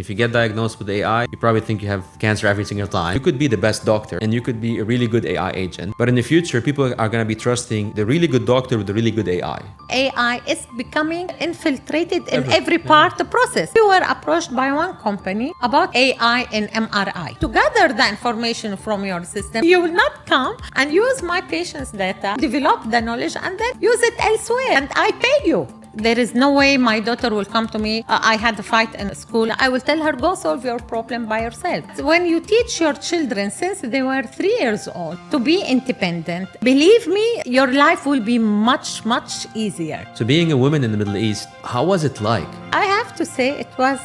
If you get diagnosed with AI, you probably think you have cancer every single time. You could be the best doctor and you could be a really good AI agent. But in the future, people are going to be trusting the really good doctor with the really good AI. AI is becoming infiltrated in every part of the process. We were approached by one company about AI in MRI. To gather the information from your system, you will not come and use my patient's data, develop the knowledge, and then use it elsewhere, and I pay you. There is no way my daughter will come to me. I had a fight in school. I will tell her, go solve your problem by yourself. When you teach your children since they were 3 years old to be independent, believe me, your life will be much, much easier. So being a woman in the Middle East, how was it like? I have to say it was.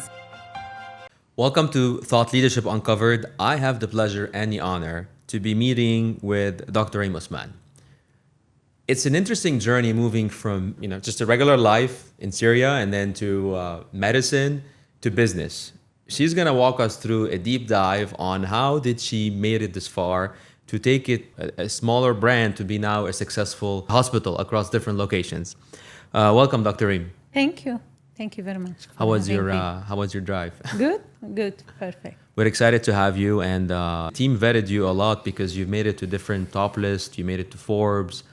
Welcome to Thought Leadership Uncovered. I have the pleasure and the honor to be meeting with Dr. Reem Osman. It's an interesting journey moving from, just a regular life in Syria and then to medicine to business. She's going to walk us through a deep dive on how did she made it this far to take it a smaller brand to be now a successful hospital across different locations. Welcome, Dr. Reem. Thank you. Thank you very much. How was your drive? Good, perfect. We're excited to have you, and team vetted you a lot because you've made it to different top lists. You made it to Forbes.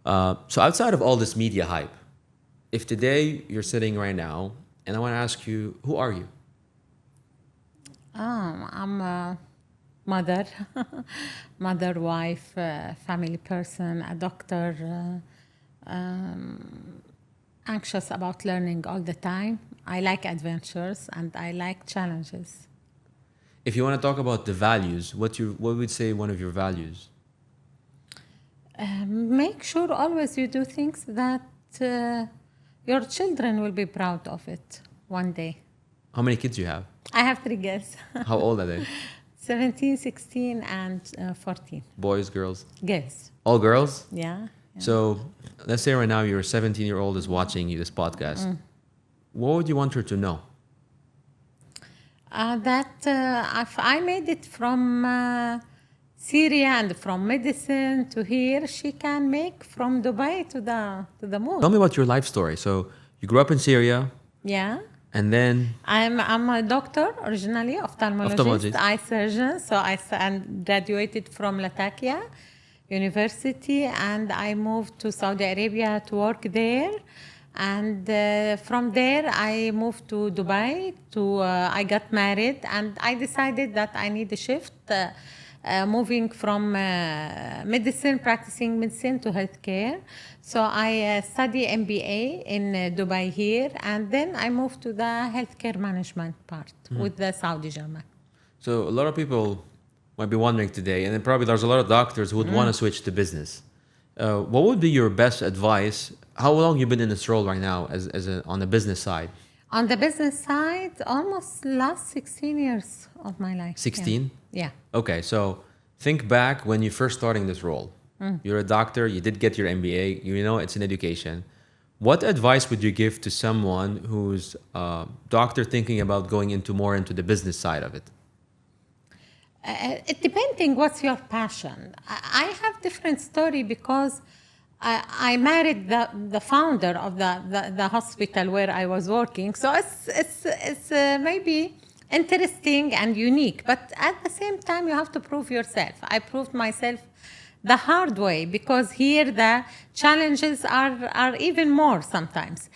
So outside of all this media hype, if today you're sitting right now and I want to ask you, who are you? I'm a mother, wife, family person, a doctor, anxious about learning all the time. I like adventures and I like challenges. If you want to talk about the values, what would you say one of your values? Make sure always you do things that your children will be proud of it one day. How many kids do you have? I have 3 girls. How old are they? 17, 16, and 14. Boys, girls? Girls. All girls? Yeah. So let's say right now your 17-year-old is watching you this podcast. What would you want her to know? That if I made it from Syria and from medicine to here, she can make from Dubai to the moon. Tell me about your life story. So you grew up in Syria. Yeah. And then? I'm a doctor originally, ophthalmologist, eye surgeon. So I graduated from Latakia University and I moved to Saudi Arabia to work there. And from there, I moved to Dubai. I got married and I decided that I need a shift. Moving from practicing medicine to healthcare. So I study MBA in Dubai here, and then I moved to the healthcare management part with the Saudi German. So a lot of people might be wondering today, and then probably there's a lot of doctors who would want to switch to business. What would be your best advice? How long have you been in this role right now on the business side? On the business side, almost last 16 years of my life. 16? Yeah. Okay, so think back when you first starting this role. You're a doctor, you did get your MBA, it's an education. What advice would you give to someone who's a doctor thinking about going into the business side of it? It depending what's your passion. I have different story because I married the founder of the hospital where I was working. So it's maybe interesting and unique, but at the same time you have to prove yourself. I proved myself the hard way because here the challenges are even more sometimes.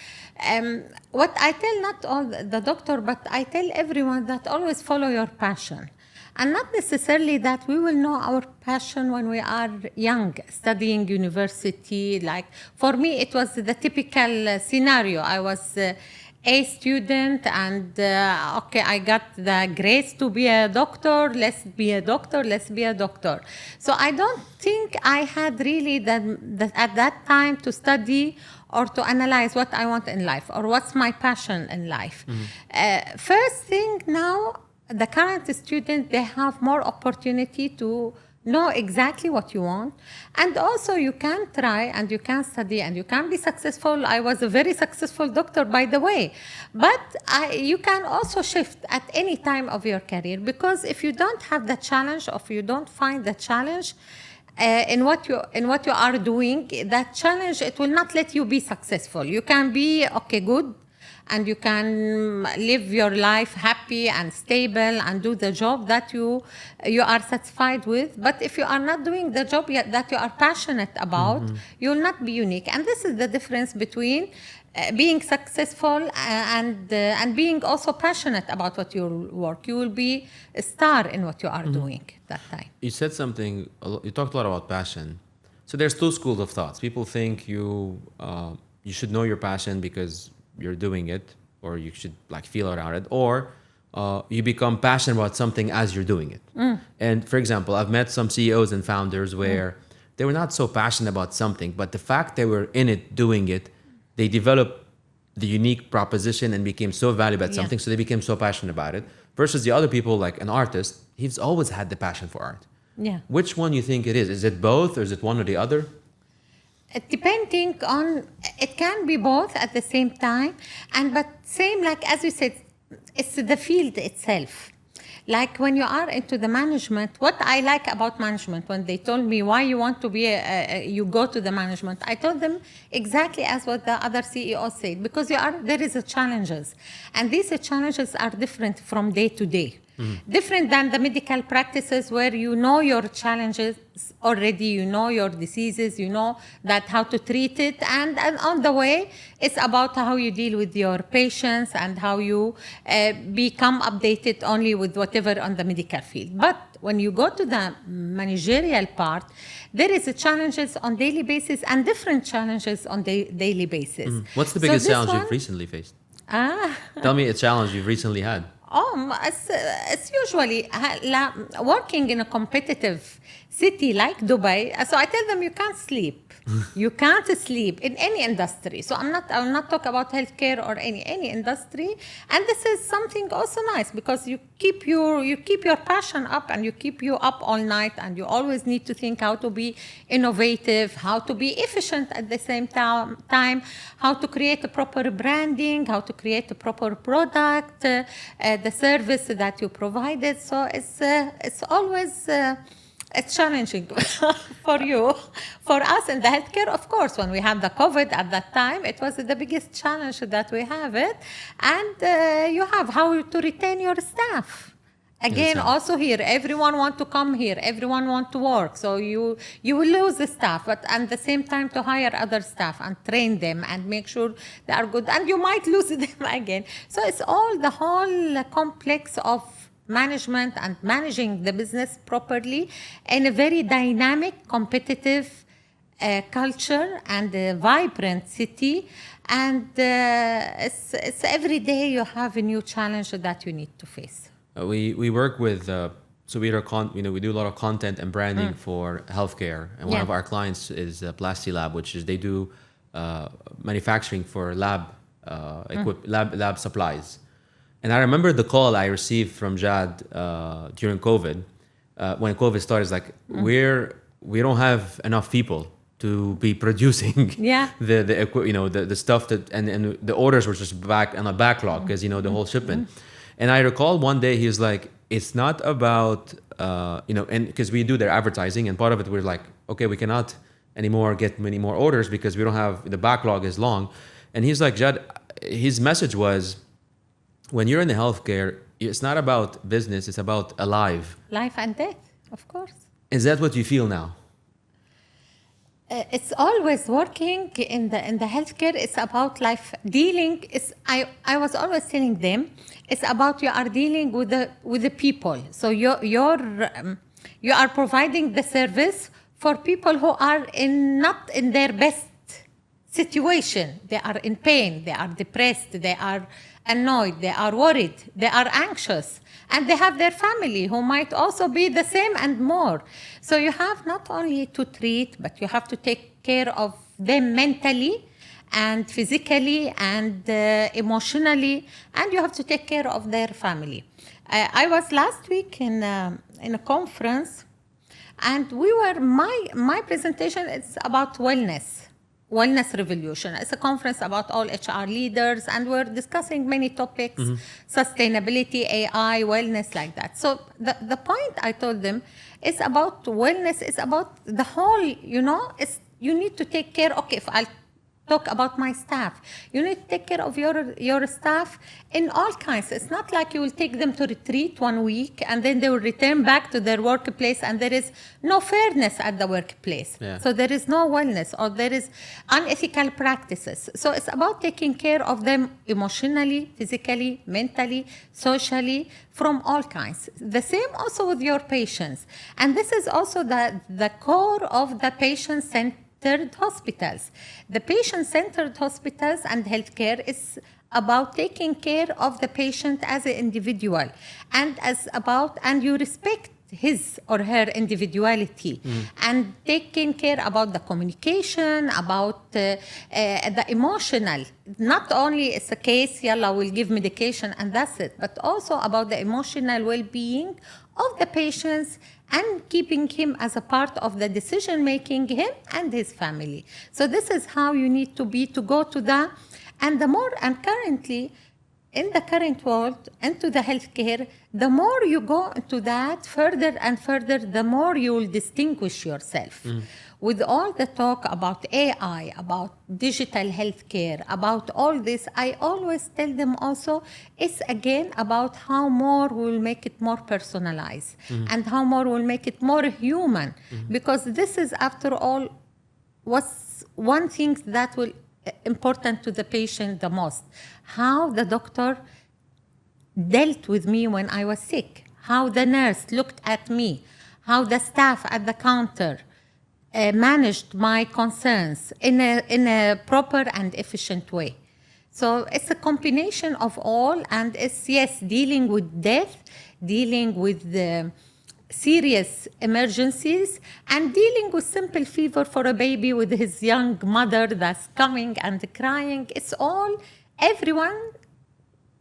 What I tell not all the doctor, but I tell everyone that always follow your passion. And not necessarily that we will know our passion when we are young, studying university. Like for me, it was the typical scenario. I was a student and I got the grades to be a doctor. Let's be a doctor. So I don't think I had really at that time to study or to analyze what I want in life or what's my passion in life. First thing now, the current student, they have more opportunity to know exactly what you want. And also you can try and you can study and you can be successful. I was a very successful doctor, by the way. But you can also shift at any time of your career, because if you don't have the challenge, or if you don't find the challenge in what you are doing, that challenge, it will not let you be successful. You can be, good, and you can live your life happy and stable and do the job that you are satisfied with. But if you are not doing the job yet that you are passionate about, you will not be unique. And this is the difference between being successful and being also passionate about what you work. You will be a star in what you are doing that time. You said something, you talked a lot about passion. So there's two schools of thoughts. People think you should know your passion because you're doing it, or you should like feel around it, or you become passionate about something as you're doing it. And for example, I've met some CEOs and founders where they were not so passionate about something, but the fact they were in it, doing it, they developed the unique proposition and became so valuable at something, so they became so passionate about it. Versus the other people, like an artist, he's always had the passion for art. Yeah. Which one you think it is? Is it both, or is it one or the other? Depending on, it can be both at the same time, but same, like as you said, it's the field itself. Like when you are into the management, what I like about management, when they told me why you want to be, you go to the management, I told them exactly as what the other CEOs said, because there is a challenges, and these challenges are different from day to day. Different than the medical practices where you know your challenges already, you know your diseases, you know that how to treat it, and on the way it's about how you deal with your patients and how you become updated only with whatever on the medical field. But when you go to the managerial part, there is challenges on daily basis and different challenges on daily basis. What's the biggest challenge you've recently faced? Tell me a challenge you've recently had. It's usually working in a competitive city like Dubai. So I tell them you can't sleep. You can't sleep in any industry. So I will not talk about healthcare or any industry. And this is something also nice because you keep your passion up, and you keep you up all night, and you always need to think how to be innovative, how to be efficient at the same time, how to create a proper branding, how to create a proper product, the service that you provided. So it's always it's challenging for you. For us in the healthcare, of course, when we had the COVID at that time, it was the biggest challenge that we have it. And you have how to retain your staff. Again, also here, everyone want to come here, everyone want to work. So you will lose the staff, but at the same time to hire other staff and train them and make sure they are good. And you might lose them again. So it's all the whole complex of management and managing the business properly in a very dynamic, competitive culture and a vibrant city. And it's every day you have a new challenge that you need to face. We work with so we do a lot of content and branding for healthcare, and one of our clients is Plastilab, which is they do manufacturing for lab lab supplies. And I remember the call I received from Jad during COVID, when COVID started. It's like we don't have enough people to be producing the stuff that and the orders were just back on a backlog because the whole shipment. And I recall one day he was like, it's not about and because we do their advertising, and part of it we're like, okay, we cannot anymore get many more orders because we don't have, the backlog is long. And he's like, Jad, his message was, when you're in the healthcare, it's not about business, it's about life and death, of course. Is that what you feel now? It's always working in the healthcare. It's about life dealing. I was always telling them, it's about you are dealing with the people. So you are providing the service for people who are not in their best situation. They are in pain. They are depressed. They are annoyed. They are worried. They are anxious. And they have their family who might also be the same and more. So you have not only to treat, but you have to take care of them mentally and physically and emotionally, and you have to take care of their family. I was last week in a conference, and my presentation is about wellness revolution. It's a conference about all HR leaders, and we're discussing many topics, sustainability, AI, wellness, like that. So the point I told them is about wellness. It's about the whole, you need to take care. Okay, if talk about my staff. You need to take care of your staff in all kinds. It's not like you will take them to retreat 1 week and then they will return back to their workplace and there is no fairness at the workplace. Yeah. So there is no wellness or there is unethical practices. So it's about taking care of them emotionally, physically, mentally, socially, from all kinds. The same also with your patients. And this is also the core of the patient-centered hospitals. The patient-centered hospitals and healthcare is about taking care of the patient as an individual and you respect his or her individuality and taking care about the communication, about the emotional. Not only it's a case, yalla, we'll give medication and that's it, but also about the emotional well-being of the patients and keeping him as a part of the decision-making, him and his family. So this is how you need to go to that. And currently, in the current world, into the healthcare, the more you go into that further and further, the more you will distinguish yourself. With all the talk about AI, about digital healthcare, about all this, I always tell them also, it's again about how more we'll make it more personalized and how more we'll make it more human. Because this is, after all, what's one thing that will important to the patient the most. How the doctor dealt with me when I was sick, how the nurse looked at me, how the staff at the counter managed my concerns in a proper and efficient way. So it's a combination of all, and it's, yes, dealing with death, dealing with the serious emergencies, and dealing with simple fever for a baby with his young mother that's coming and crying. It's all, everyone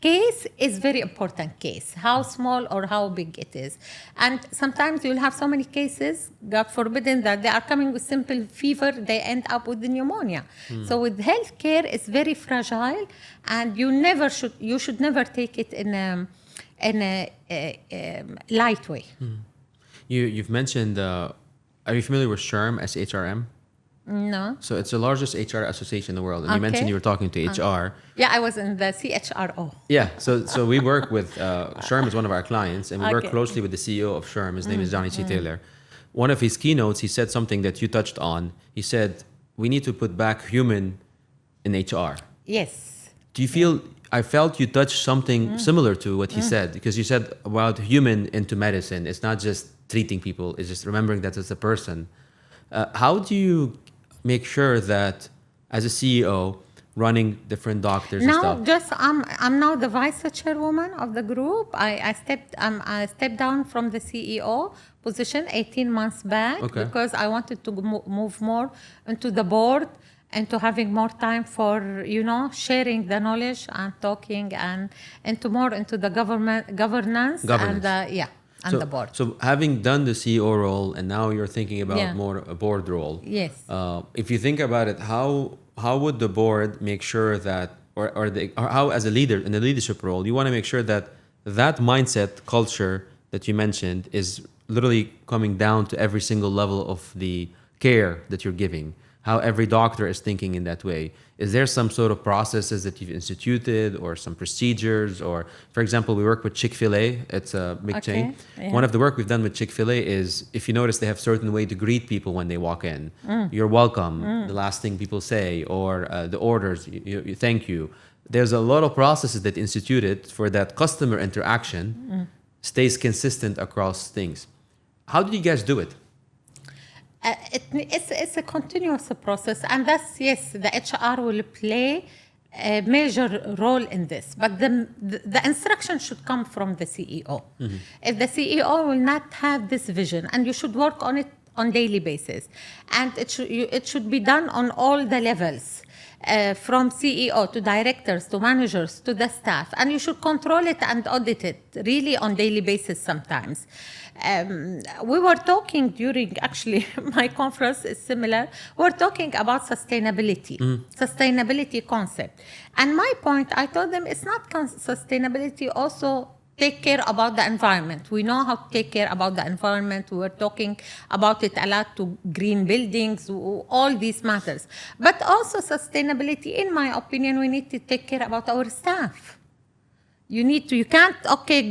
case is very important case, how small or how big it is. And sometimes you'll have so many cases, God forbidden, that they are coming with simple fever, they end up with the pneumonia. So with healthcare, it's very fragile, and you should never take it in a light way. You've mentioned, are you familiar with SHRM, SHRM? No. So it's the largest HR association in the world. And you Okay. mentioned you were talking to HR. Yeah, I was in the CHRO. Yeah, so we work with, SHRM is one of our clients, and we work Okay. closely with the CEO of SHRM. His name is Johnny C. Taylor. One of his keynotes, he said something that you touched on. He said, we need to put back human in HR. Yes. Do you feel, I felt you touched something similar to what he said, because you said about human into medicine. It's not just treating people, it's just remembering that it's a person. How do you make sure that as a CEO running different doctors and stuff? I'm now the vice chairwoman of the group. I stepped down from the CEO position 18 months back because I wanted to move more into the board and to having more time for, sharing the knowledge and talking and into the governance. And the board. So having done the CEO role and now you're thinking about more a board role. Yes. If you think about it, how would the board make sure that, or how as a leader in the leadership role, you want to make sure that that mindset culture that you mentioned is literally coming down to every single level of the care that you're giving, how every doctor is thinking in that way. Is there some sort of processes that you've instituted or some procedures? Or, for example, we work with Chick-fil-A. It's a big chain. Yeah. One of the work we've done with Chick-fil-A is, if you notice, they have certain way to greet people when they walk in. You're welcome, the last thing people say, or the orders, you thank you. There's a lot of processes that instituted for that customer interaction stays consistent across things. How do you guys do it? It's a continuous process, and that's, yes, the HR will play a major role in this, but the instruction should come from the CEO. If the CEO will not have this vision, and you should work on it on daily basis, and it should be done on all the levels, from CEO to directors to managers to the staff, and you should control it and audit it really on daily basis sometimes. We were talking during, actually, my conference is similar. We're talking about sustainability, sustainability concept. And my point, I told them it's not sustainability also take care about the environment. We know how to take care about the environment. We were talking about it a lot to green buildings, all these matters. But also sustainability, in my opinion, we need to take care about our staff. You can't,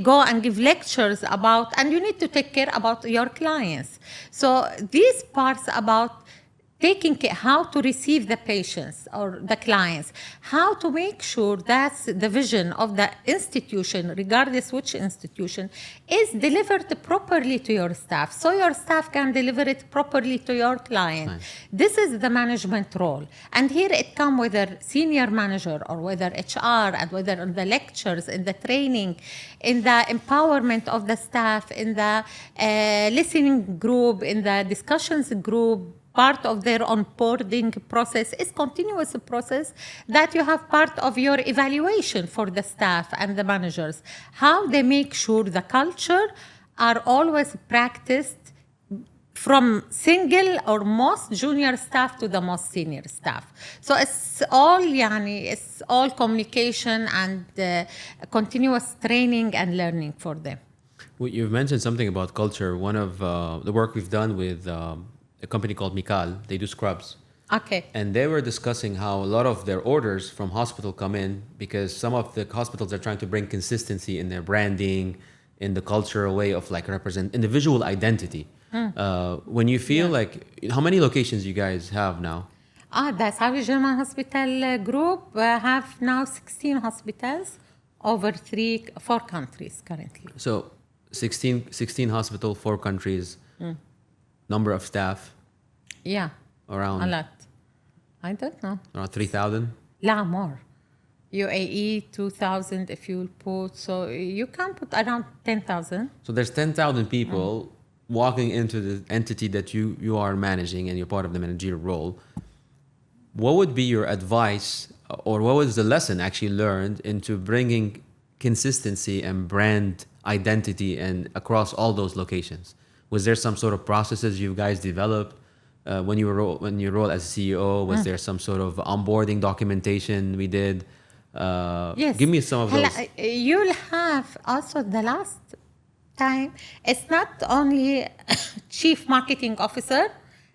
go and give lectures about, and you need to take care about your clients. So these parts about taking care, how to receive the patients or the clients, how to make sure that's the vision of the institution, regardless which institution, is delivered properly to your staff, so your staff can deliver it properly to your client. Nice. This is the management role. And here it comes whether senior manager or whether HR, and whether in the lectures, in the training, in the empowerment of the staff, in the listening group, in the discussions group. Part of their onboarding process is continuous process that you have part of your evaluation for the staff and the managers. How they make sure the culture are always practiced from single or most junior staff to the most senior staff. So it's all communication and continuous training and learning for them. Well, you've mentioned something about culture. One of the work we've done with a company called Mikal, they do scrubs. Okay. And they were discussing how a lot of their orders from hospital come in because some of the hospitals are trying to bring consistency in their branding, in the cultural way of represent individual identity. When you feel how many locations you guys have now? The Saudi German Hospital Group have now 16 hospitals over 4 countries currently. So 16 hospital, 4 countries, number of staff? Yeah, around a lot. I don't know. Around 3,000? More. UAE 2,000 if you put, so you can put around 10,000. So there's 10,000 people walking into the entity that you are managing and you're part of the managerial role. What would be your advice, or what was the lesson actually learned into bringing consistency and brand identity and across all those locations? Was there some sort of processes you guys developed when you role as CEO? Was there some sort of onboarding documentation we did? Yes. Give me some of those. You'll have also the last time. It's not only chief marketing officer.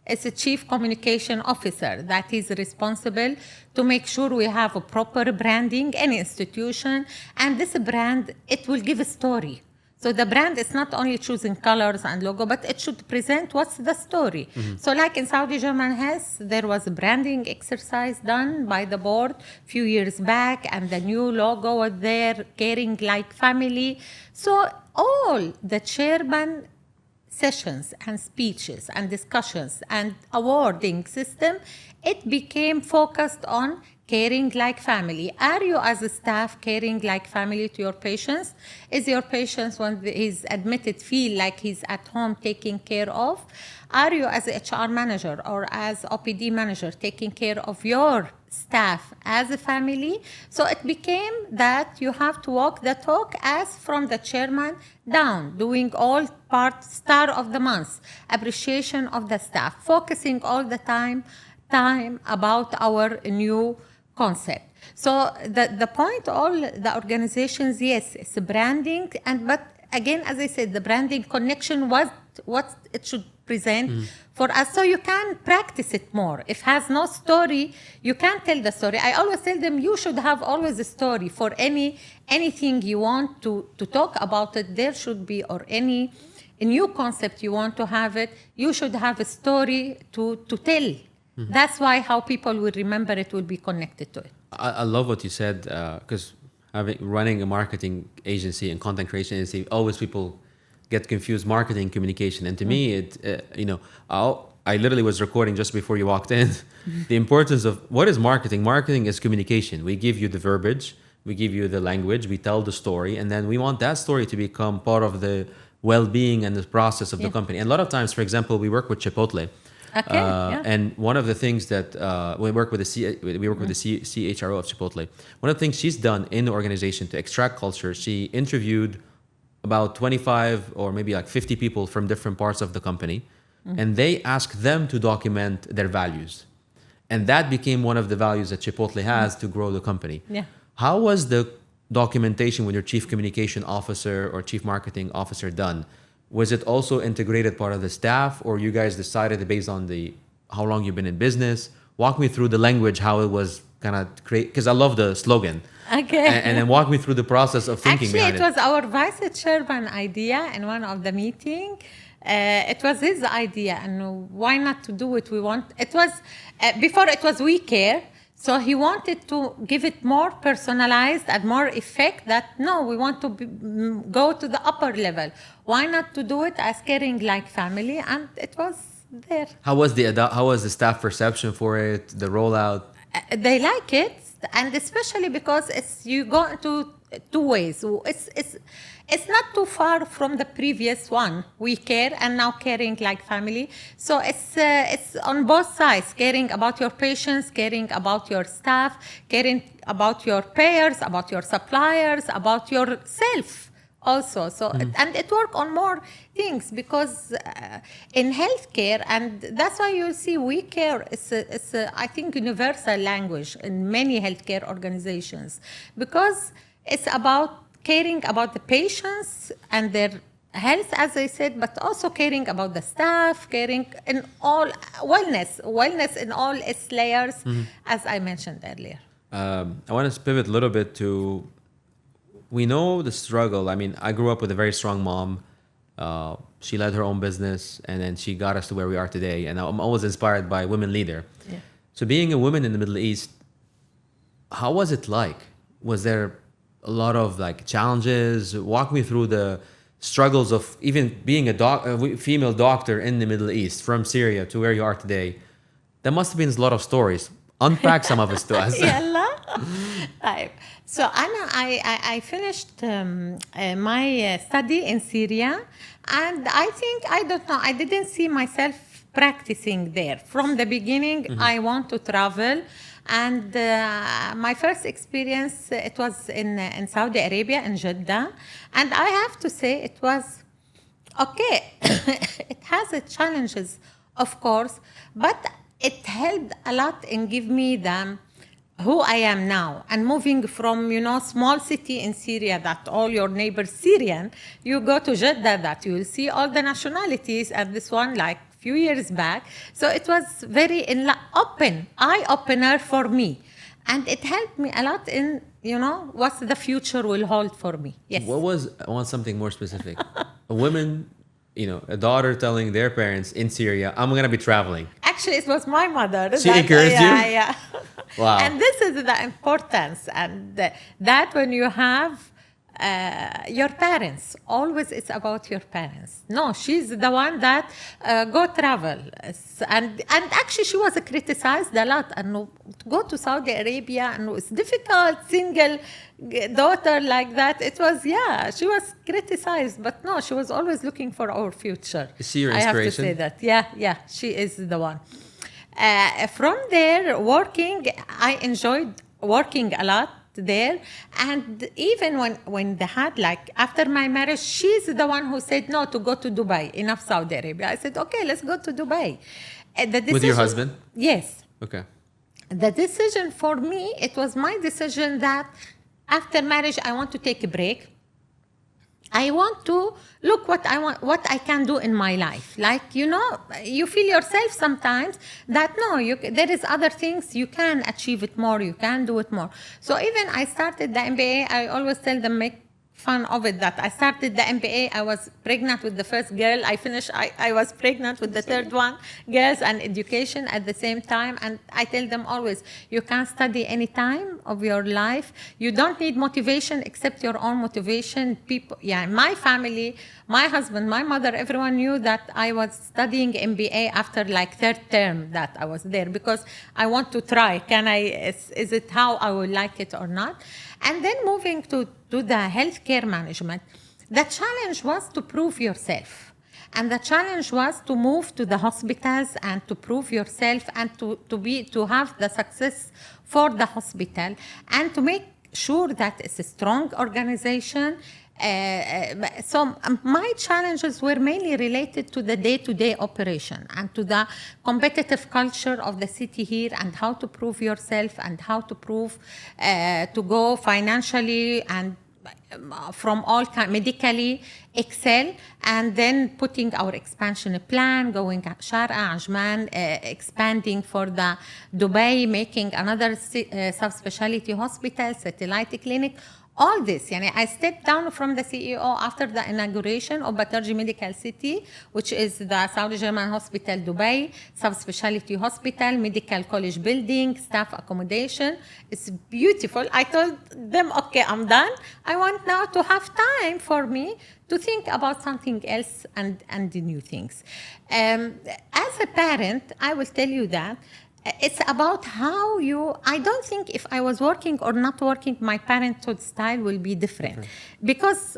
It's a chief communication officer that is responsible to make sure we have a proper branding, any institution, and this brand, it will give a story. So the brand is not only choosing colors and logo, but it should present what's the story. So like in Saudi German Health, there was a branding exercise done by the board a few years back, and the new logo was there, caring like family. So all the chairman sessions and speeches and discussions and awarding system, it became focused on caring like family. Are you as a staff caring like family to your patients? Is your patients, when he's admitted, feel like he's at home taken care of? Are you as a HR manager or as OPD manager taking care of your staff as a family? So it became that you have to walk the talk as from the chairman down, doing all part star of the month, appreciation of the staff, focusing all the time about our new concept. So the point, all the organizations, yes, it's branding, but again, as I said, the branding connection was what it should present for us, so you can practice it more. If it has no story, you can't tell the story. I always tell them you should have always a story for anything you want to talk about it. There should be, or any new concept you want to have it, you should have a story to tell. That's why how people will remember it will be connected to it. I love what you said, because running a marketing agency and content creation agency, always people get confused marketing communication. And to me, I literally was recording just before you walked in. The importance of what is marketing? Marketing is communication. We give you the verbiage, we give you the language, we tell the story, and then we want that story to become part of the well-being and the process of the company. And a lot of times, for example, we work with Chipotle. And one of the things that we work with the CHRO of Chipotle. One of the things she's done in the organization to extract culture, she interviewed about 25 or maybe like 50 people from different parts of the company, and they asked them to document their values, and that became one of the values that Chipotle has to grow the company. Yeah. How was the documentation with your chief communication officer or chief marketing officer done, was it also integrated part of the staff, or you guys decided based on the how long you've been in business? Walk me through the language, how it was kind of create, because I love the slogan. Okay. And then walk me through the process of thinking Actually, behind it was our vice chairman idea in one of the meeting. It was his idea, and why not to do it? It was before it was We Care. So he wanted to give it more personalized and more effect that, no, we want to go to the upper level. Why not to do it as caring like family? And it was there. How was the staff perception for it, the rollout? They like it, and especially because you go into two ways. It's not too far from the previous one, We Care, and now caring like family. So it's on both sides, caring about your patients, caring about your staff, caring about your payers, about your suppliers, about yourself also. So and it works on more things, because in healthcare, and that's why you see We Care is I think universal language in many healthcare organizations, because it's about caring about the patients and their health, as I said, but also caring about the staff, caring in all wellness in all its layers, as I mentioned earlier. I want to pivot a little bit to, we know the struggle. I mean, I grew up with a very strong mom. She led her own business, and then she got us to where we are today. And I'm always inspired by women leader. Yeah. So being a woman in the Middle East, how was it like? Was there a lot of like challenges? Walk me through the struggles of even being a female doctor in the Middle East, from Syria to where you are today. There must have been a lot of stories. Unpack some of it to us. Right. So Anna, I finished my study in Syria, and I didn't see myself practicing there. From the beginning, I want to travel. And my first experience, it was in Saudi Arabia, in Jeddah. And I have to say, it was okay. It has its challenges, of course, but it helped a lot in give me who I am now. And moving from, small city in Syria that all your neighbors Syrian, you go to Jeddah that you will see all the nationalities, and this one like few years back. So it was very eye-opener for me. And it helped me a lot in, what the future will hold for me. Yes. I want something more specific. A woman, a daughter telling their parents in Syria, I'm going to be traveling. Actually, it was my mother. She encouraged you? Yeah. Wow. And this is the importance. And that when you have your parents, always it's about your parents. No, she's the one that go travel. And actually she was criticized a lot. And to go to Saudi Arabia, and it's difficult, single daughter like that. It was, she was criticized. But no, she was always looking for our future. Is she your inspiration? I have to say that. Yeah, she is the one. From there, I enjoyed working a lot there. And even when they had, after my marriage, she's the one who said no to go to Dubai, enough Saudi Arabia. I said, okay, let's go to Dubai. With your husband? Yes. Okay. The decision for me, it was my decision that after marriage, I want to take a break. I want to look what I can do in my life. You feel yourself sometimes that there is other things, you can achieve it more, you can do it more. So even I started the MBA, I always tell them, make fun of it, that I started the MBA, I was pregnant with the first girl, I was pregnant with the third one, girls and education at the same time. And I tell them always, you can study any time of your life. You don't need motivation except your own motivation. My family, my husband, my mother, everyone knew that I was studying MBA after third term that I was there, because I want to try, is it how I would like it or not? And then moving to the healthcare management, the challenge was to prove yourself. And the challenge was to move to the hospitals and to prove yourself, and to have the success for the hospital, and to make sure that it's a strong organization, So my challenges were mainly related to the day-to-day operation and to the competitive culture of the city here, and how to prove yourself, and how to prove to go financially and from all medically excel, and then putting our expansion plan, going at Sharqa, Ajman, expanding for the Dubai, making another subspecialty hospital, satellite clinic. All this, I stepped down from the CEO after the inauguration of Batarji Medical City, which is the Saudi German Hospital Dubai, subspecialty hospital, medical college building, staff accommodation. It's beautiful. I told them, okay, I'm done. I want now to have time for me to think about something else and the new things. As a parent, I will tell you that it's about how I don't think if I was working or not working, my parenthood style will be different. Because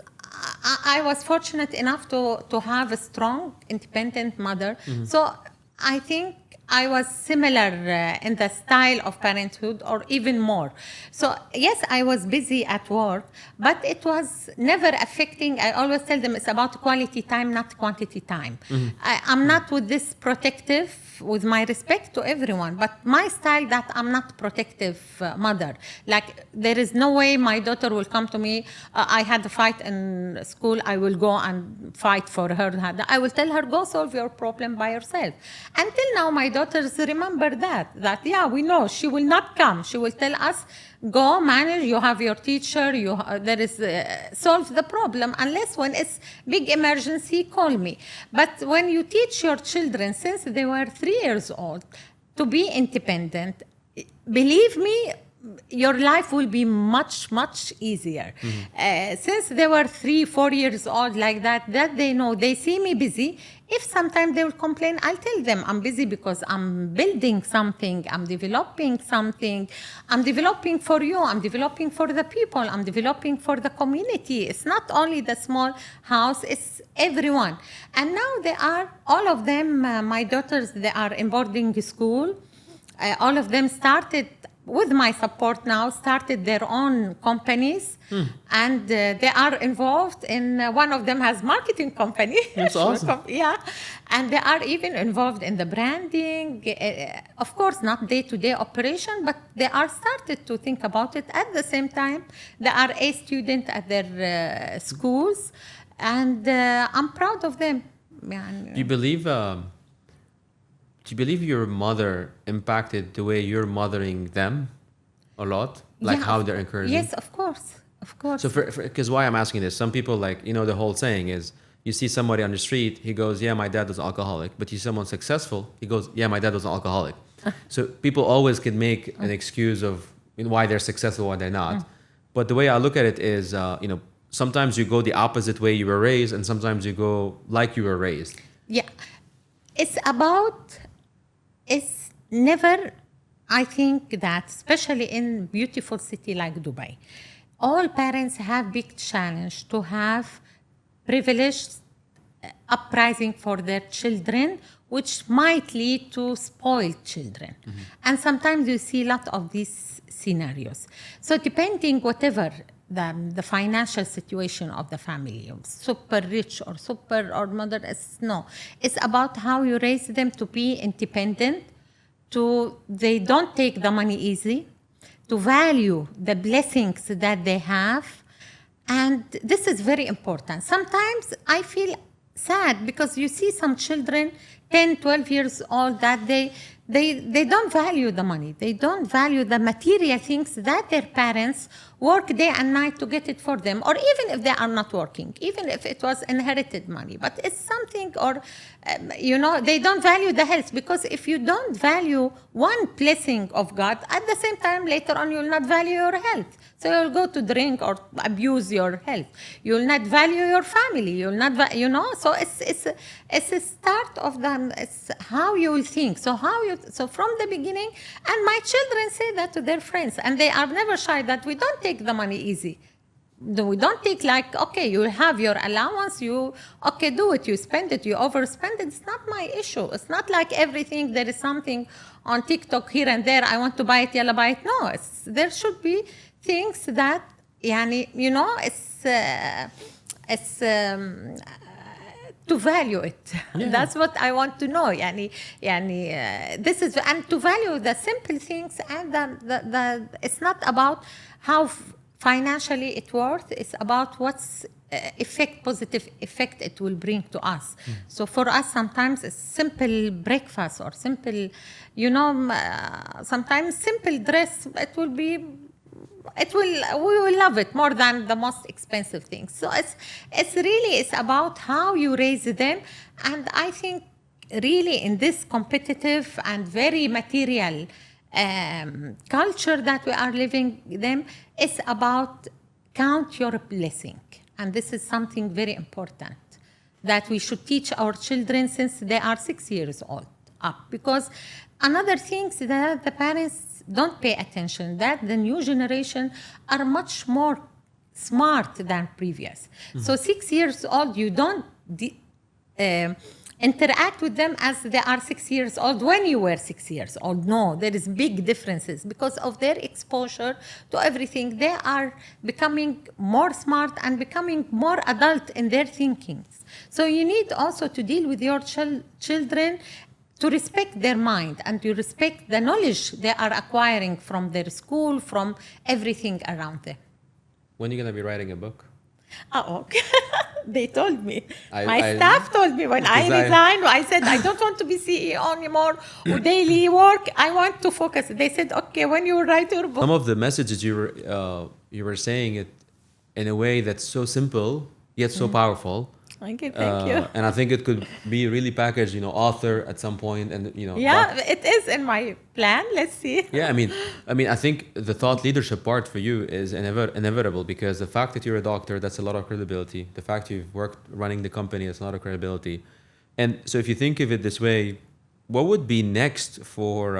I was fortunate enough to have a strong, independent mother. So I think I was similar in the style of parenthood, or even more. So yes, I was busy at work, but it was never affecting. I always tell them it's about quality time, not quantity time. I'm not with this protective, with my respect to everyone, but my style that I'm not protective mother. Like, there is no way my daughter will come to me, I had a fight in school, I will go and fight for her. I will tell her, go solve your problem by yourself. Until now, my daughters remember that yeah, we know she will not come. She will tell us, go manage, you have your teacher, there is solve the problem, unless when it's big emergency, call me. But when you teach your children since they were 3 years old to be independent, believe me, your life will be much, much easier. Since they were 3-4 years old like that they know, they see me busy. If sometimes they will complain, I'll tell them I'm busy because I'm building something, I'm developing something, I'm developing for you, I'm developing for the people, I'm developing for the community. It's not only the small house, it's everyone. And now all of them, my daughters, they are in boarding school. All of them started, with my support now, started their own companies, and they are involved in, one of them has marketing company. That's awesome. Yeah, and they are even involved in the branding. Of course, not day-to-day operation, but they are started to think about it. At the same time, they are a student at their schools, and I'm proud of them. Do you believe your mother impacted the way you're mothering them a lot? Like, Yeah, how they're encouraging? Yes, of course. So because why I'm asking this, some people, like, the whole saying is, you see somebody on the street, he goes, yeah, my dad was alcoholic. But you see someone successful, he goes, yeah, my dad was an alcoholic. So people always can make an excuse of why they're successful, why they're not. But the way I look at it is, sometimes you go the opposite way you were raised, and sometimes you go like you were raised. Yeah. It's never, I think that, especially in beautiful city like Dubai, all parents have big challenge to have privileged uprising for their children, which might lead to spoiled children. And sometimes you see a lot of these scenarios. So depending whatever the financial situation of the family, super rich or moderate, no. It's about how you raise them to be independent, they don't take the money easy, to value the blessings that they have. And this is very important. Sometimes I feel sad because you see some children, 10, 12 years old, that they don't value the money. They don't value the material things that their parents work day and night to get it for them, or even if they are not working, even if it was inherited money. But it's something, or, they don't value the health, because if you don't value one blessing of God, at the same time, later on, you'll not value your health. So you'll go to drink or abuse your health. You'll not value your family. You'll not, So it's a start of them. It's how you will think. So from the beginning, and my children say that to their friends, and they are never shy that we don't take the money easy. We don't take like, okay, you have your allowance, do it, you spend it, you overspend it. It's not my issue. It's not like everything, there is something on TikTok here and there, I want to buy it, yalla buy it. No, there should be things that, it's to value it. Yeah. That's what I want to know. This is, and to value the simple things, and it's not about how financially it worth. It's about what's positive effect it will bring to us. So for us, sometimes it's simple breakfast or simple, sometimes simple dress. We will love it more than the most expensive things. So it's about how you raise them. And I think really in this competitive and very material culture that we are living them, it's about count your blessing. And this is something very important that we should teach our children since they are 6 years old up. Because another thing that the parents don't pay attention, that the new generation are much more smart than previous. So 6 years old, you don't interact with them as they are 6 years old when you were 6 years old. No, there is big differences because of their exposure to everything. They are becoming more smart and becoming more adult in their thinkings. So you need also to deal with your children to respect their mind and to respect the knowledge they are acquiring from their school, from everything around them. When are you going to be writing a book? Oh, okay. They told me. My staff told me when I resigned, I said, I don't want to be CEO anymore or daily work. I want to focus. They said, okay, when you write your book. Some of the messages you were saying it in a way that's so simple, yet so powerful. Thank you. And I think it could be really packaged, author at some point, and Yeah, it is in my plan. Let's see. Yeah, I mean, I think the thought leadership part for you is inevitable, because the fact that you're a doctor, that's a lot of credibility. The fact you've worked running the company, that's a lot of credibility. And so, if you think of it this way, what would be next for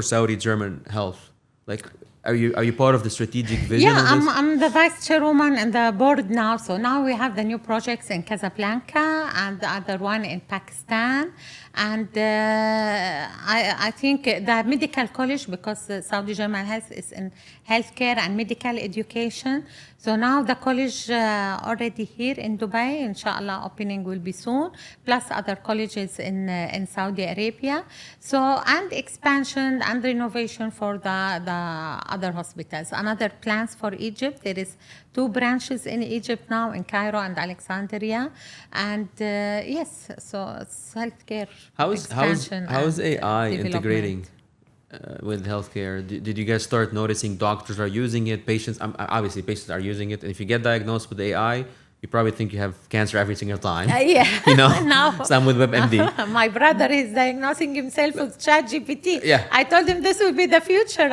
Saudi German Health? Like, are you part of the strategic vision? Yeah, of this? I'm the vice chairwoman and the board now. So now we have the new projects in Casablanca and the other one in Pakistan. And I think the medical college, because Saudi German Health is in healthcare and medical education. So now the college already here in Dubai, inshallah, opening will be soon, plus other colleges in Saudi Arabia. So, and expansion and renovation for the other hospitals. Another plans for Egypt. There is 2 branches in Egypt now, in Cairo and Alexandria. And yes, so it's healthcare expansion. How is AI development. integrating with healthcare? Did you guys start noticing doctors are using it? Patients, obviously patients are using it. And if you get diagnosed with AI, you probably think you have cancer every single time. Yeah. Now, some with WebMD. My brother is diagnosing himself with ChatGPT. Yeah. I told him this will be the future.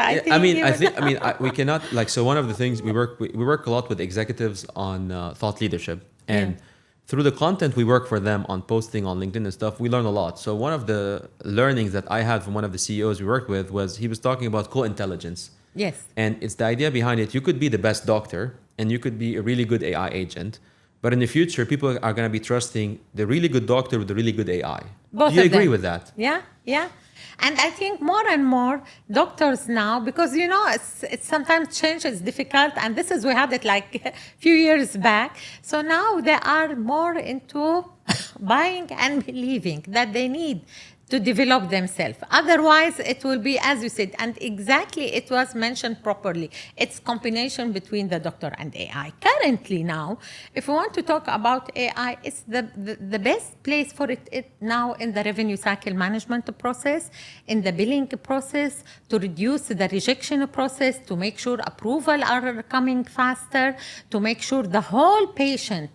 We cannot, so one of the things we work a lot with executives on thought leadership, and through the content we work for them on posting on LinkedIn and stuff, we learn a lot. So one of the learnings that I had from one of the CEOs we worked with was he was talking about co-intelligence. Yes. And it's the idea behind it. You could be the best doctor and you could be a really good AI agent. But in the future, people are going to be trusting the really good doctor with the really good AI. Both Do you of agree them. with that? Yeah. And I think more and more doctors now, because it's sometimes change is difficult, and this is, we had it like a few years back. So now they are more into buying and believing that they need to develop themselves. Otherwise, it will be, as you said, and exactly it was mentioned properly, it's combination between the doctor and AI. Currently now, if we want to talk about AI, it's the best place for it now in the revenue cycle management process, in the billing process, to reduce the rejection process, to make sure approval are coming faster, to make sure the whole patient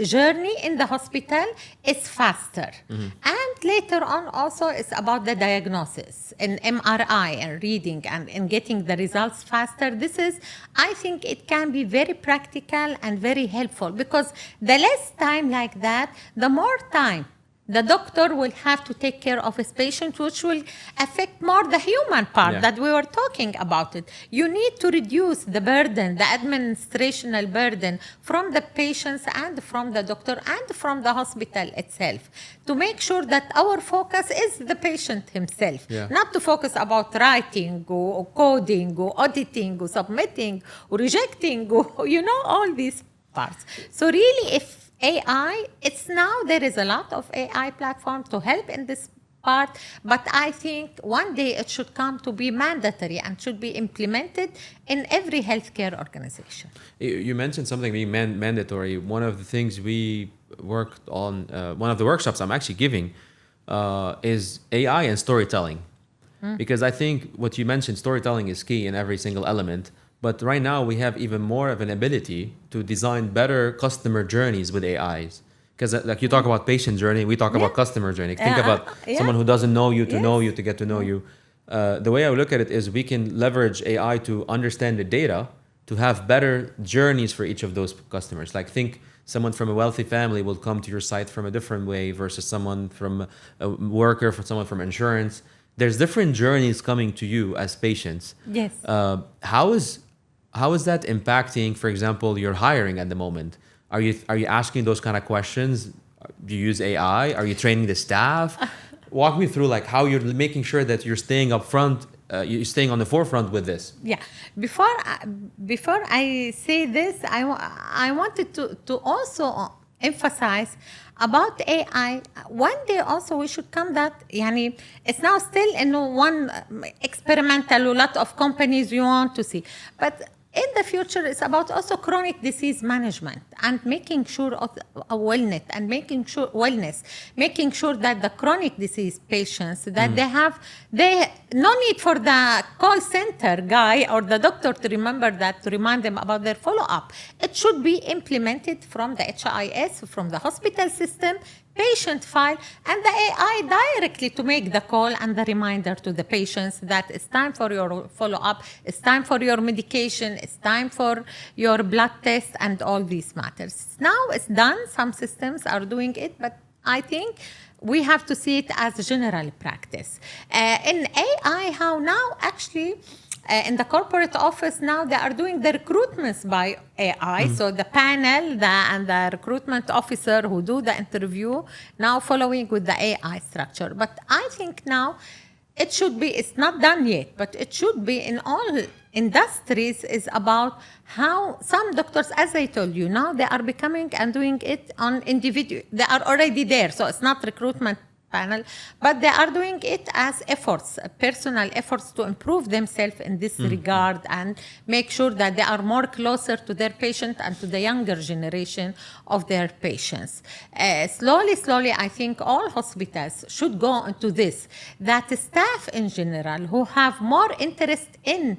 journey in the hospital is faster. And later on also it's about the diagnosis and MRI and reading and getting the results faster. This is, I think it can be very practical and very helpful, because the less time like that, the more time the doctor will have to take care of his patient, which will affect more the human part Yeah. that we were talking about it. You need to reduce the burden, the administrational burden from the patients and from the doctor and from the hospital itself to make sure that our focus is the patient himself, Yeah. not to focus about writing or coding or auditing or submitting or rejecting or, all these parts. So really, if AI, it's now there is a lot of AI platform to help in this part, but I think one day it should come to be mandatory and should be implemented in every healthcare organization. You mentioned something being mandatory. One of the things we worked on, one of the workshops I'm actually giving, is AI and storytelling. Because I think what you mentioned, storytelling is key in every single element. But right now we have even more of an ability to design better customer journeys with AIs. Because like you talk about patient journey, we talk about customer journey. Think about someone who doesn't know you to know you, to get to know you. The way I look at it is we can leverage AI to understand the data to have better journeys for each of those customers. Like think someone from a wealthy family will come to your site from a different way versus someone from a worker, for someone from insurance. There's different journeys coming to you as patients. Yes. How is that impacting, for example, your hiring at the moment? Are you asking those kind of questions? Do you use AI? Are you training the staff? Walk me through like how you're making sure that you're staying up front, you're staying on the forefront with this. Yeah. Before I say this, I wanted to also emphasize about AI. One day also we should come that it's now still in one experimental, a lot of companies you want to see, but in the future, it's about also chronic disease management and making sure of wellness and making sure that the chronic disease patients that they no need for the call center guy or the doctor to remind them about their follow-up. It should be implemented from the HIS, from the hospital system, patient file, and the AI directly to make the call and the reminder to the patients that it's time for your follow-up, it's time for your medication, it's time for your blood test, and all these matters. Now it's done. Some systems are doing it, but I think we have to see it as a general practice. In AI, how now actually in the corporate office now they are doing the recruitments by AI. So the panel and the recruitment officer who do the interview now following with the AI structure. But I think now it should be, it's not done yet, but it should be in all industries, is about how some doctors, as I told you, now they are becoming and doing it on individual. They are already there. So it's not recruitment panel, but they are doing it as efforts, personal efforts to improve themselves in this regard and make sure that they are more closer to their patient and to the younger generation of their patients. Slowly, I think all hospitals should go into this, that staff in general who have more interest in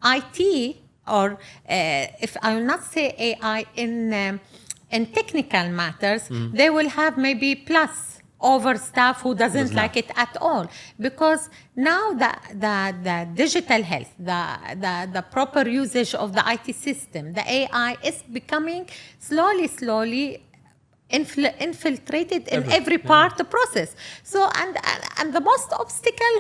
IT or if I will not say AI in technical matters, they will have maybe plus over staff who doesn't like it at all, because now the digital health, the proper usage of the IT system, the AI is becoming slowly infiltrated in every part of the process. So and the most obstacle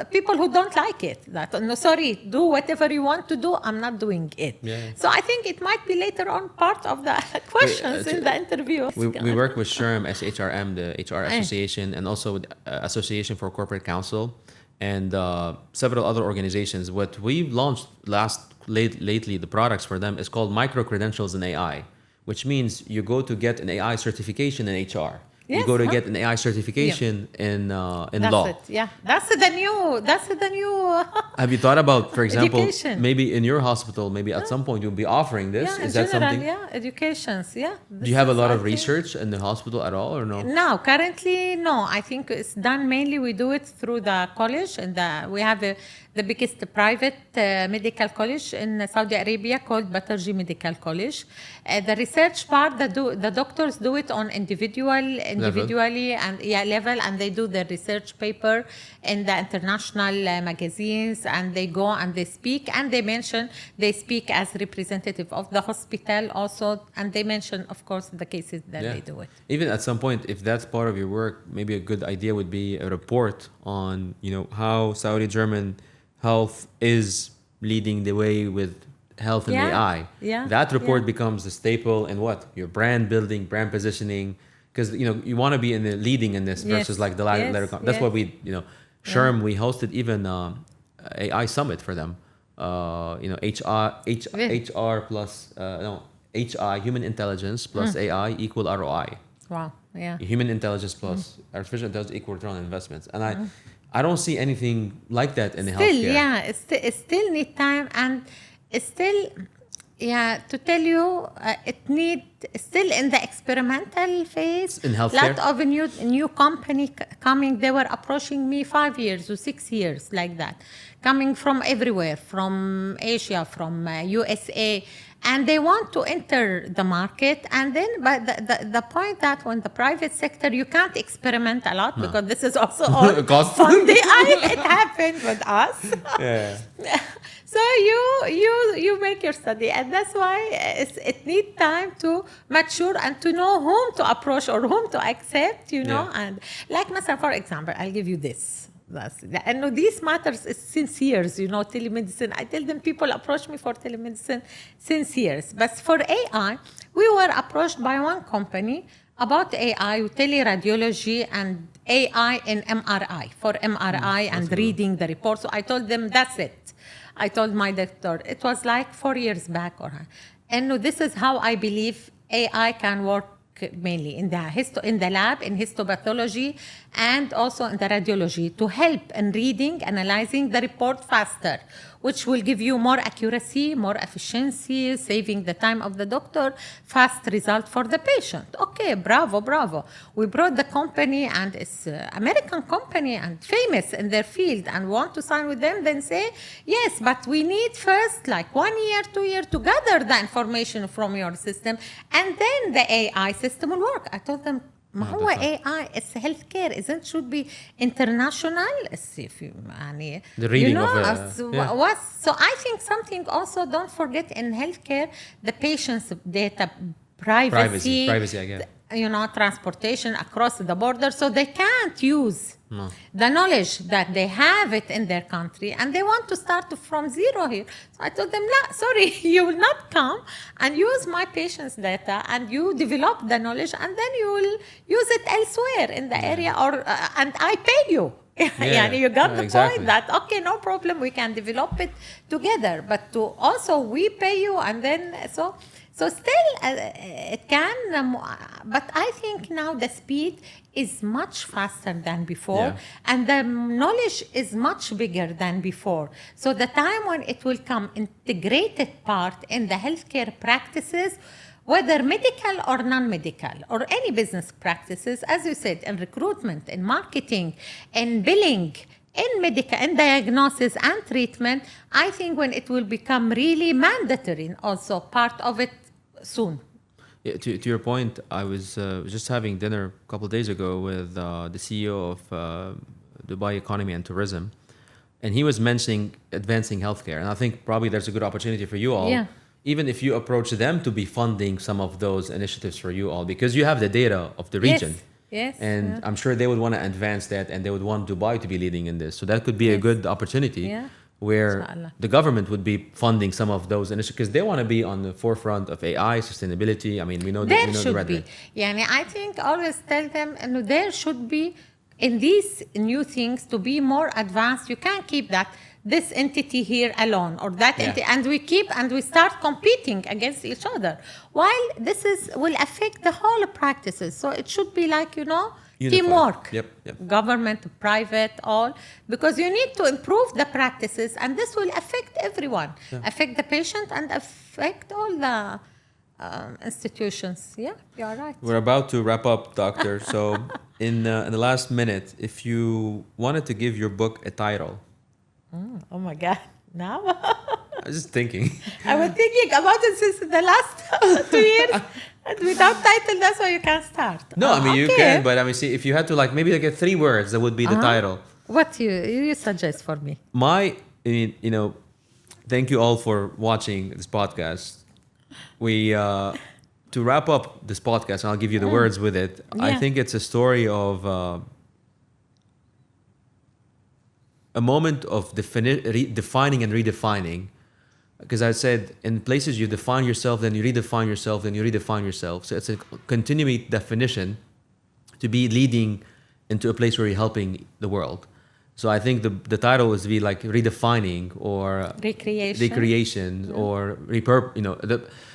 people who don't like it, that no, sorry, do whatever you want to do, I'm not doing it. So I think it might be later on part of the questions in the interview. We work with SHRM, SHRM, the HR Association, and also with Association for Corporate Counsel, and several other organizations. What we've launched lately, the products for them is called micro credentials in AI, which means you go to get an AI certification in HR. You go to get an AI certification in law. That's the new. Have you thought about, for example, education. maybe in your hospital, maybe at some point you'll be offering this? Is that general, something? Educations. Do you have a lot of research in the hospital at all, or no? No, currently no. I think it's done mainly. We do it through the college, and we have the biggest private medical college in Saudi Arabia called Batarji Medical College. The research part, the doctors do it on individual individually and level, and they do their research paper in the international magazines, and they go and they speak, and they speak as representative of the hospital also, and they mention, of course, the cases that they do it. Even at some point, if that's part of your work, maybe a good idea would be a report on, how Saudi German health is leading the way with health and AI. That report becomes the staple in what? Your brand building, brand positioning, because you want to be in the leading in this versus like the latter. That's what we, Sherm, we hosted even AI summit for them. HR plus HI, human intelligence plus AI equal ROI. Wow. Yeah. Human intelligence plus artificial intelligence equal return on investments. And I don't see anything like that in the healthcare. Yeah, it still need time, and it's still, to tell you, it need still in the experimental phase. In healthcare? Lot of a new company coming. They were approaching me 5 years or 6 years like that, coming from everywhere, from Asia, from USA. And they want to enter the market, and then, but the point that when the private sector, you can't experiment a lot because this is also all from the it happened with us. So you make your study, and that's why it needs time to mature and to know whom to approach or whom to accept, and like Mr. For example, I'll give you this. And these matters since years, telemedicine. I tell them people approach me for telemedicine since years. But for AI, we were approached by one company about AI, teleradiology, and AI in MRI, for MRI and reading the report. So I told them, that's it. I told my doctor, it was like 4 years back. And this is how I believe AI can work mainly in the lab, in histopathology, and also in the radiology, to help in reading, analyzing the report faster, which will give you more accuracy, more efficiency, saving the time of the doctor, fast result for the patient. Okay, bravo. We brought the company, and it's an American company and famous in their field, and want to sign with them, then say, yes, but we need first like 1 year, 2 years to gather the information from your system, and then the AI system will work. I told them, ما هو AI, it's healthcare, isn't should be international. The reading of So I think something also, don't forget, in healthcare, the patient's data privacy, I guess. Transportation across the border, so they can't use the knowledge that they have it in their country, and they want to start from zero here. So I told them, no, sorry, you will not come and use my patient's data, and you develop the knowledge, and then you will use it elsewhere in the area, or and I pay you. You got the point that, okay, no problem, we can develop it together, but to also we pay you, and then so still, it can, but I think now the speed is much faster than before, and the knowledge is much bigger than before. So the time when it will come integrated part in the healthcare practices, whether medical or non-medical, or any business practices, as you said, in recruitment, in marketing, in billing, in medical, in diagnosis and treatment, I think when it will become really mandatory, also part of it soon. Yeah, to your point, I was just having dinner a couple of days ago with the CEO of Dubai Economy and Tourism, and he was mentioning advancing healthcare. And I think probably there's a good opportunity for you all, even if you approach them to be funding some of those initiatives for you all, because you have the data of the region. Yes. And I'm sure they would want to advance that, and they would want Dubai to be leading in this. So that could be a good opportunity. Where the government would be funding some of those initiatives, because they want to be on the forefront of AI, sustainability. I mean, we know the rhetoric. I think always tell them, there should be, in these new things, to be more advanced. You can't keep this entity here alone, or that entity, and we start competing against each other, while this will affect the whole practices. So it should be like, Unified. Teamwork, Yep. Government, private, all, because you need to improve the practices, and this will affect everyone, affect the patient, and affect all the institutions. Yeah, you're right. We're about to wrap up, Doctor. So in the last minute, if you wanted to give your book a title. Oh my God, now? was just thinking. I was thinking about it since the last 2 years. And without title, that's why you can start. No, I mean, you Okay. can, but I mean, see, if you had to like maybe like get 3 words, that would be the title. What you suggest for me? I mean, thank you all for watching this podcast. We, to wrap up this podcast, and I'll give you the words with it. I Yeah. think it's a story of a moment of defining and redefining. Because I said in places you define yourself, then you redefine yourself, then you redefine yourself. So it's a continuing definition to be leading into a place where you're helping the world. So I think the title is to be like redefining or recreation or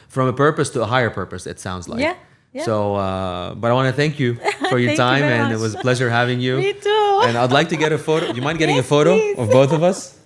from a purpose to a higher purpose. It sounds like. Yeah. Yeah. So, but I want to thank you for your Thank you time, very and much. it was a pleasure having you. Me too. And I'd like to get a photo. Do you mind getting Yes, a photo please. of both of us?